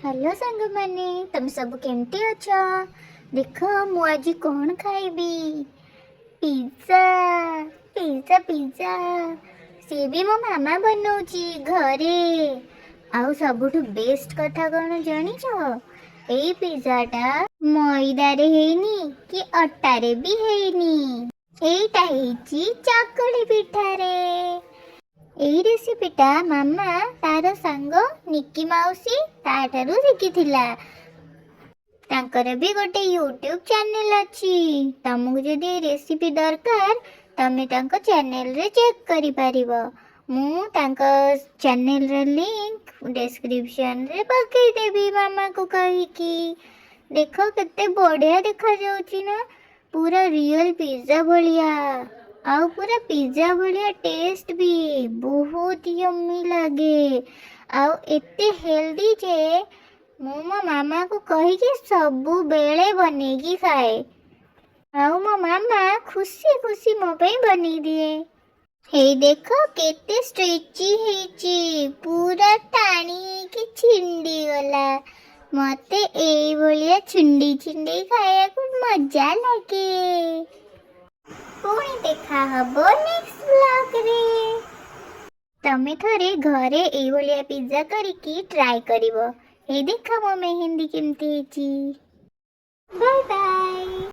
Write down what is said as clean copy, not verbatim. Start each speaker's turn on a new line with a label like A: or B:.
A: Hello सांग माने तुम सब केमती अछ। देख मु आज कौन खाइबी। पिज्जा पिज्जा पिज्जा सी भी मो मामा बनाउची घरे। आउ सबुठु बेस्ट कथा कौन जानिछ? एई पिज्जाटा मैदा रे हेनी कि अट्टा रे भी हेनी। एईटा हेची चकुली पिठा रे। एई रेसिपीटा मामा तार सांग निक्की माउसी ताठारु शिखिथिला। तांकर भी गोटे यूट्यूब चैनल अच्छी। तुमको जदि रेसिपी दरकार तमे तांको चैनल रे चेक करि परिबो। मु तांको चैनल रे लिंक डिस्क्रिप्शन रे पकई देबी मामा को कहि की। देखो केते बढ़िया देखा जाउची ना, पूरा रियल पिज्जा भलिया। आउ पूरा पिज्जा भलिया टेस्ट भी बहुत यम्मी लगे। आउ एते हेल्दी जे मो मो मामा को कहिकी सबु बेले बनेगी खाए। आउ मो मामा खुशी खुशी मो पे बनी दिए। हे देखो केते स्ट्रेची हेची, पूरा टाणी की छिंडी गला। मते एई भलिया छिंडी छिंडी खाया को मजा लगे। पुणी देखा हबो नेक्स्ट ब्लॉग रे। तमे थरे घरे एई भलिया पिज्जा करिकी ट्राई करिवो। हे देखा मो मेहंदी केमती हेची। Bye bye.